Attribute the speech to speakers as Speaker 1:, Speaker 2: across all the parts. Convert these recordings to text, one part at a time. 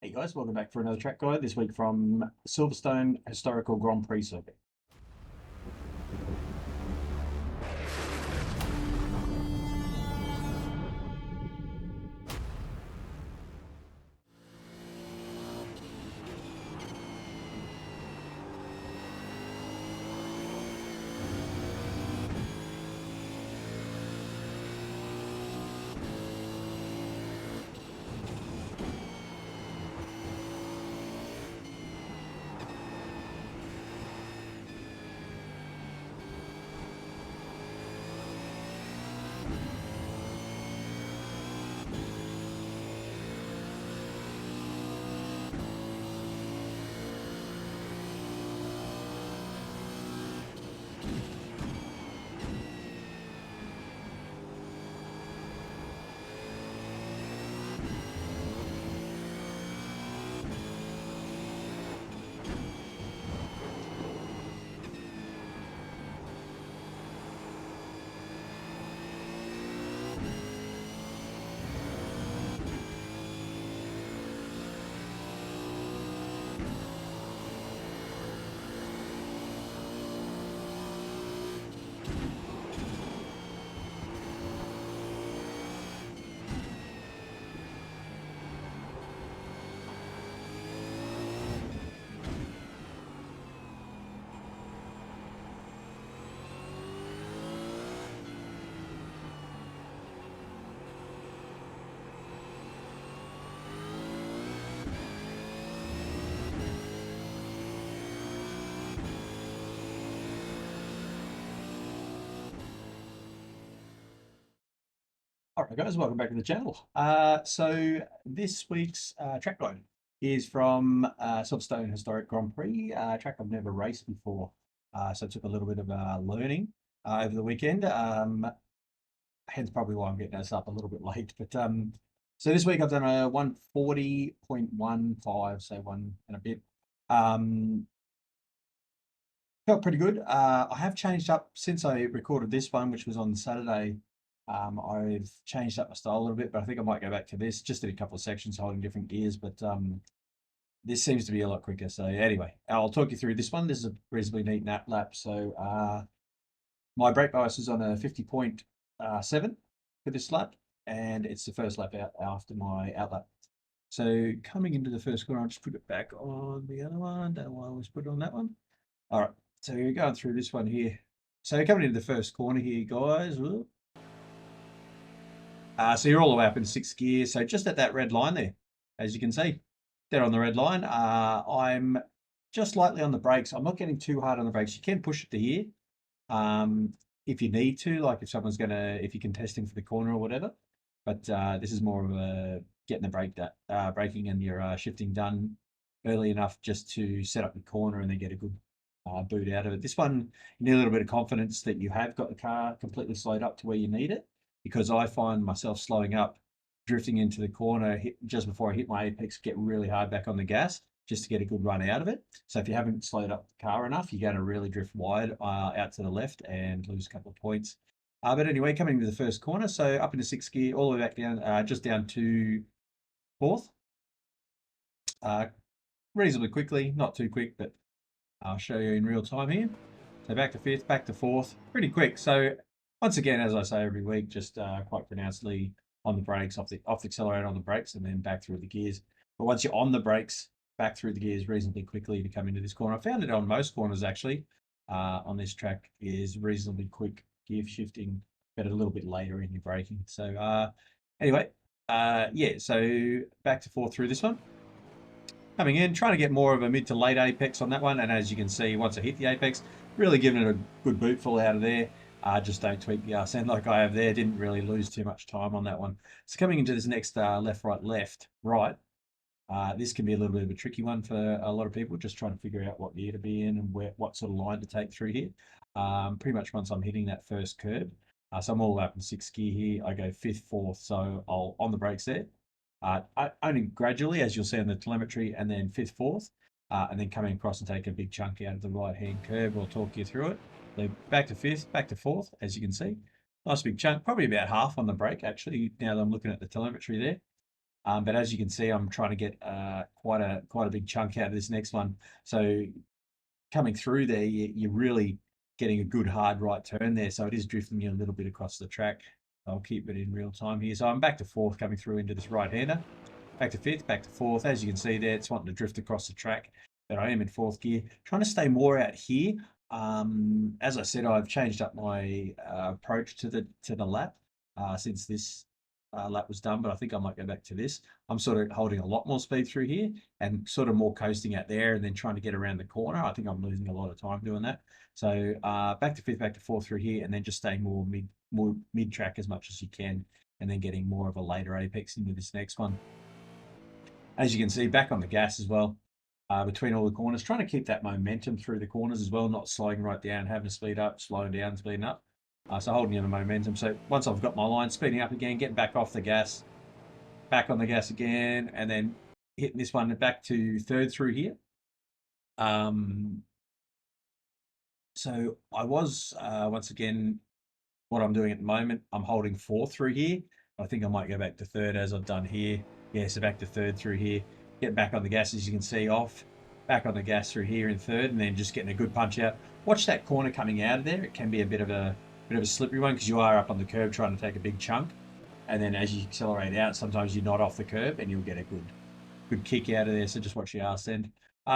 Speaker 1: Hey guys, welcome back for another track guide this week from Silverstone Historical Grand Prix Circuit. All right guys, welcome back to the channel. So this week's track guide is from Silverstone Historic Grand Prix, track I've never raced before. So it took a little bit of learning over the weekend. Hence probably why I'm getting this up a little bit late. But so this week I've done a 140.15, so one and a bit. Felt pretty good. I have changed up since I recorded this one, which was on Saturday. I've changed up my style a little bit, but I think I might go back to this. Just did a couple of sections holding different gears, but this seems to be a lot quicker. So anyway, I'll talk you through this one. This is a reasonably neat nap lap. So my brake bias is on a 50.7 for this lap, and it's the first lap out after my outlap. So coming into the first corner, I'll just put it back on the other one. Don't know why I always put it on that one. All right, so we're going through this one here. So coming into the first corner here, guys. So you're all the way up in sixth gear. So just at that red line there, as you can see, there on the red line. I'm just lightly on the brakes. I'm not getting too hard on the brakes. You can push it to here if you need to, like if someone's if you're contesting for the corner or whatever. But this is more of a getting the braking and your shifting done early enough just to set up the corner and then get a good boot out of it. This one, you need a little bit of confidence that you have got the car completely slowed up to where you need it, because I find myself slowing up, drifting into the corner just before I hit my apex, get really hard back on the gas just to get a good run out of it. So if you haven't slowed up the car enough, you're going to really drift wide out to the left and lose a couple of points. But anyway, coming into the first corner, so up into sixth gear, all the way back down, just down to fourth. Reasonably quickly, not too quick, but I'll show you in real time here. So back to fifth, back to fourth, pretty quick. So once again, as I say every week, just quite pronouncedly on the brakes, off the accelerator on the brakes, and then back through the gears. But once you're on the brakes, back through the gears reasonably quickly to come into this corner. I found it on most corners actually. On this track is reasonably quick gear shifting, but a little bit later in your braking. So anyway, yeah. So back to fourth through this one. Coming in, trying to get more of a mid to late apex on that one. And as you can see, once I hit the apex, really giving it a good bootful out of there. Just don't tweak the arse end like I have there. Didn't really lose too much time on that one. So coming into this next left, right, left, right. This can be a little bit of a tricky one for a lot of people, just trying to figure out what gear to be in and what sort of line to take through here. Pretty much once I'm hitting that first curb. So I'm all up in sixth gear here. I go fifth, fourth, so I'll on the brakes there. Only gradually, as you'll see on the telemetry, and then fifth, fourth, and then coming across and take a big chunk out of the right-hand curve. We'll talk you through it. Then back to fifth, back to fourth, as you can see. Nice big chunk, probably about half on the brake, actually, now that I'm looking at the telemetry there. But as you can see, I'm trying to get quite a big chunk out of this next one. So coming through there, you're really getting a good hard right turn there. So it is drifting you a little bit across the track. I'll keep it in real time here. So I'm back to fourth coming through into this right-hander. Back to fifth, back to fourth. As you can see there, it's wanting to drift across the track, but I am in fourth gear. Trying to stay more out here. As I said, I've changed up my approach to the lap since this lap was done, but I think I might go back to this. I'm sort of holding a lot more speed through here and sort of more coasting out there and then trying to get around the corner. I think I'm losing a lot of time doing that. So back to fifth, back to fourth through here, and then just staying more mid track as much as you can, and then getting more of a later apex into this next one. As you can see, back on the gas as well, between all the corners, trying to keep that momentum through the corners as well, not slowing right down, having to speed up, slowing down, speeding up. So holding in the momentum. So once I've got my line, speeding up again, getting back off the gas, back on the gas again, and then hitting this one back to third through here. So I was, once again, what I'm doing at the moment, I'm holding fourth through here. I think I might go back to third as I've done here. Yeah, so back to third through here. Get back on the gas, as you can see, off. Back on the gas through here in third, and then just getting a good punch out. Watch that corner coming out of there. It can be a bit of a slippery one because you are up on the curb trying to take a big chunk. And then as you accelerate out, sometimes you're not off the curb and you'll get a good kick out of there. So just watch your arse end.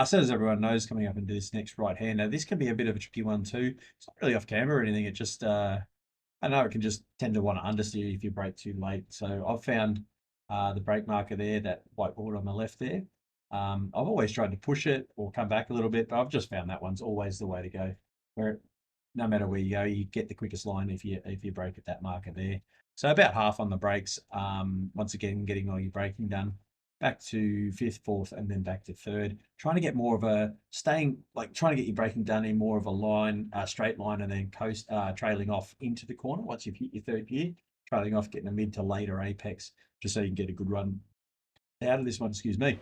Speaker 1: So as everyone knows, coming up into this next right hander, this can be a bit of a tricky one too. It's not really off camera or anything. It just I know it can just tend to want to understeer if you brake too late. So I've found the brake marker there, that white board on the left there. I've always tried to push it or come back a little bit, but I've just found that one's always the way to go. Where no matter where you go, you get the quickest line if you brake at that marker there. So about half on the brakes. Once again, getting all your braking done. Back to fifth, fourth, and then back to third. Trying to get more of a trying to get your braking done in more of a line, straight line, and then coast, trailing off into the corner once you've hit your third gear. Trailing off, getting a mid to later apex, just so you can get a good run out of this one. Excuse me.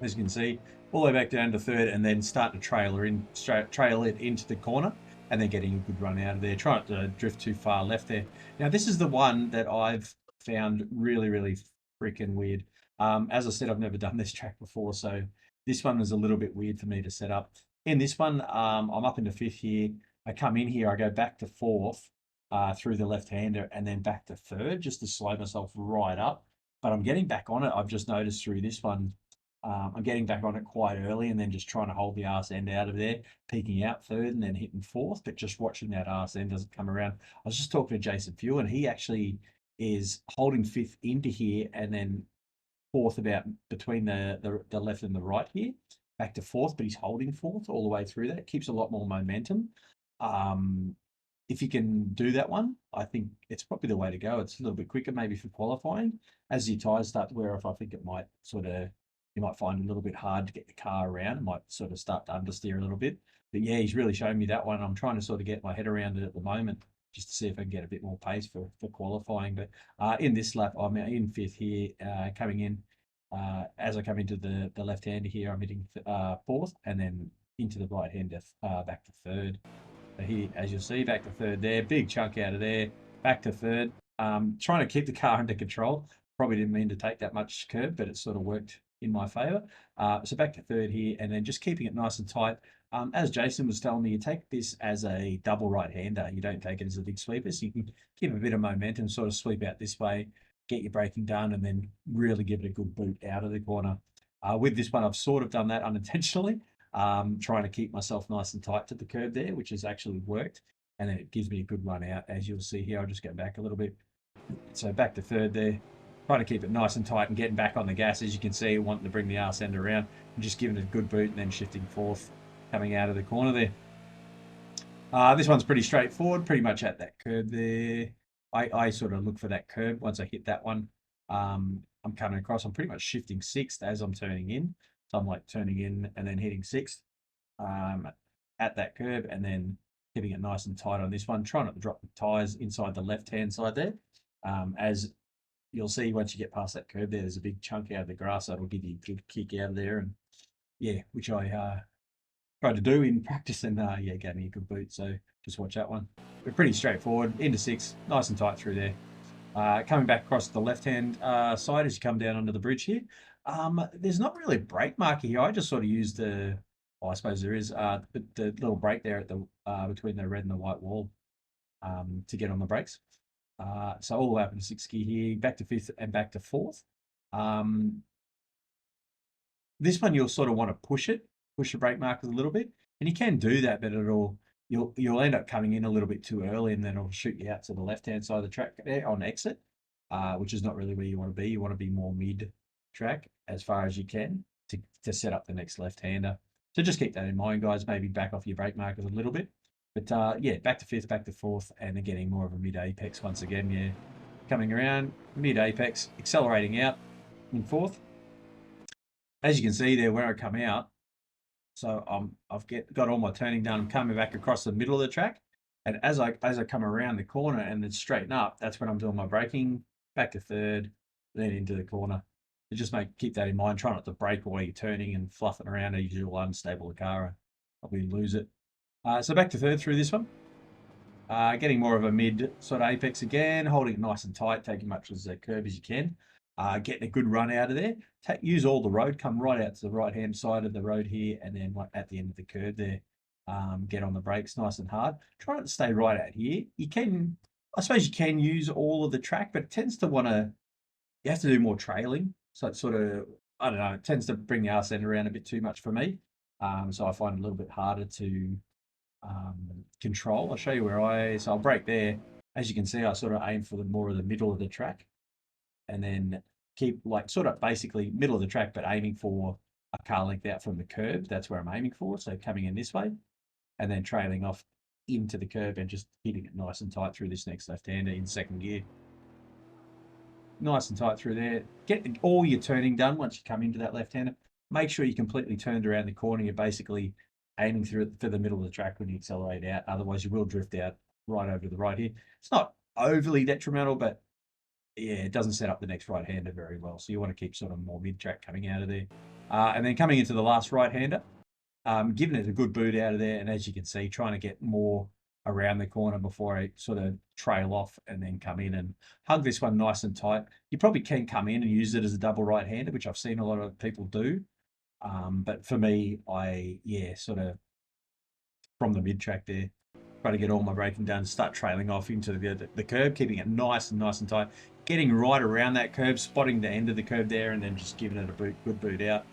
Speaker 1: As you can see, all the way back down to third, and then start to trail it into the corner, and then getting a good run out of there. Try not to drift too far left there. Now, this is the one that I've found really freaking weird. As I said, I've never done this track before, so this one was a little bit weird for me to set up. In this one, I'm up into fifth here. I come in here, I go back to fourth through the left-hander, and then back to third, just to slow myself right up. But I'm getting back on it. I've just noticed through this one, I'm getting back on it quite early and then just trying to hold the arse end out of there, peaking out third and then hitting fourth, but just watching that arse end doesn't come around. I was just talking to Jason Few, and he actually is holding fifth into here and then fourth about between the left and the right here, back to fourth, but he's holding fourth all the way through that. It keeps a lot more momentum. If you can do that one, I think it's probably the way to go. It's a little bit quicker maybe for qualifying. As your tyres start to wear off, I think it might you might find it a little bit hard to get the car around. It might sort of start to understeer a little bit. But yeah, he's really showing me that one. I'm trying to sort of get my head around it at the moment, just to see if I can get a bit more pace for qualifying. But in this lap, I'm in fifth here, coming in. As I come into the left-hander here, I'm hitting fourth, and then into the right-hander, back to third. So here, as you'll see, back to third there, big chunk out of there, back to third. Trying to keep the car under control. Probably didn't mean to take that much curb, but it sort of worked in my favour. So back to third here, and then just keeping it nice and tight. As Jason was telling me, you take this as a double right-hander. You don't take it as a big sweeper, so you can keep a bit of momentum, sort of sweep out this way, get your braking done, and then really give it a good boot out of the corner. With this one, I've sort of done that unintentionally, trying to keep myself nice and tight to the curb there, which has actually worked. And then it gives me a good run out, as you'll see here. I'll just go back a little bit. So back to third there. Trying to keep it nice and tight and getting back on the gas, as you can see, wanting to bring the arse end around and just giving it a good boot and then shifting fourth, coming out of the corner there. This one's pretty straightforward, pretty much at that curb there. I sort of look for that curb once I hit that one. I'm coming across, I'm pretty much shifting sixth as I'm turning in. So I'm like turning in and then hitting sixth at that curb, and then keeping it nice and tight on this one. Try not to drop the tyres inside the left-hand side there. As you'll see, once you get past that curb there's a big chunk out of the grass that'll give you a good kick out of there. And yeah, which I tried to do in practice, and yeah, gave me a good boot. So just watch that one. But pretty straightforward. Into six, nice and tight through there. Coming back across the left-hand side as you come down under the bridge here, there's not really a brake marker here. I just sort of use well, I suppose there is the little brake there at the between the red and the white wall to get on the brakes. So all the way up in sixth gear here, back to fifth and back to fourth. This one you'll sort of want to push the brake markers a little bit, and you can do that, but you'll end up coming in a little bit too early, and then it'll shoot you out to the left-hand side of the track there on exit, which is not really where you want to be. You want to be more mid-track as far as you can to set up the next left-hander. So just keep that in mind, guys. Maybe back off your brake markers a little bit. But yeah, back to fifth, back to fourth, and then getting more of a mid-apex once again. Yeah, coming around, mid-apex, accelerating out in fourth. As you can see there, where I come out, so I've got all my turning done. I'm coming back across the middle of the track, and as I come around the corner and then straighten up, that's when I'm doing my braking. Back to third, then into the corner. So just keep that in mind. Try not to brake while you're turning and fluffing around as you'll unstable the car. Probably lose it. So back to third through this one. Getting more of a mid sort of apex again, holding it nice and tight, taking much as a curve as you can. Getting a good run out of there. Use all the road, come right out to the right-hand side of the road here, and then at the end of the curve there, get on the brakes nice and hard. Try not to stay right out here. I suppose you can use all of the track, but it tends to you have to do more trailing. So it's sort of, I don't know, it tends to bring the arse end around a bit too much for me. So I find it a little bit harder to control. I'll show you so I'll brake there. As you can see, I sort of aim for more of the middle of the track, and then keep sort of basically middle of the track, but aiming for a car length out from the curb. That's where I'm aiming for. So coming in this way, and then trailing off into the curb and just hitting it nice and tight through this next left-hander in second gear. Nice and tight through there. Get all your turning done once you come into that left-hander. Make sure you're completely turned around the corner. You're basically aiming for the middle of the track when you accelerate out. Otherwise, you will drift out right over to the right here. It's not overly detrimental, but yeah, it doesn't set up the next right-hander very well. So you want to keep sort of more mid-track coming out of there. And then coming into the last right-hander, giving it a good boot out of there. And as you can see, trying to get more around the corner before I sort of trail off and then come in and hug this one nice and tight. You probably can come in and use it as a double right-hander, which I've seen a lot of people do. But for me, sort of from the mid-track there, try to get all my braking done, start trailing off into the curb, keeping it nice and tight, getting right around that curb, spotting the end of the curb there, and then just giving it a good boot out.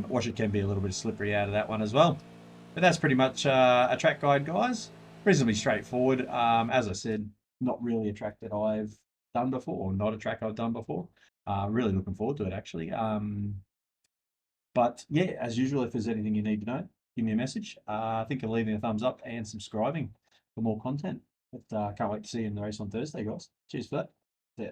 Speaker 1: Watch it can be a little bit slippery out of that one as well. But that's pretty much a track guide, guys. Reasonably straightforward. As I said, not really a track that I've done before, or not a track I've done before. Really looking forward to it, actually. But yeah, as usual, if there's anything you need to know, give me a message. I think you're leaving a thumbs up and subscribing for more content. But can't wait to see you in the race on Thursday, guys. Cheers for that. Yeah.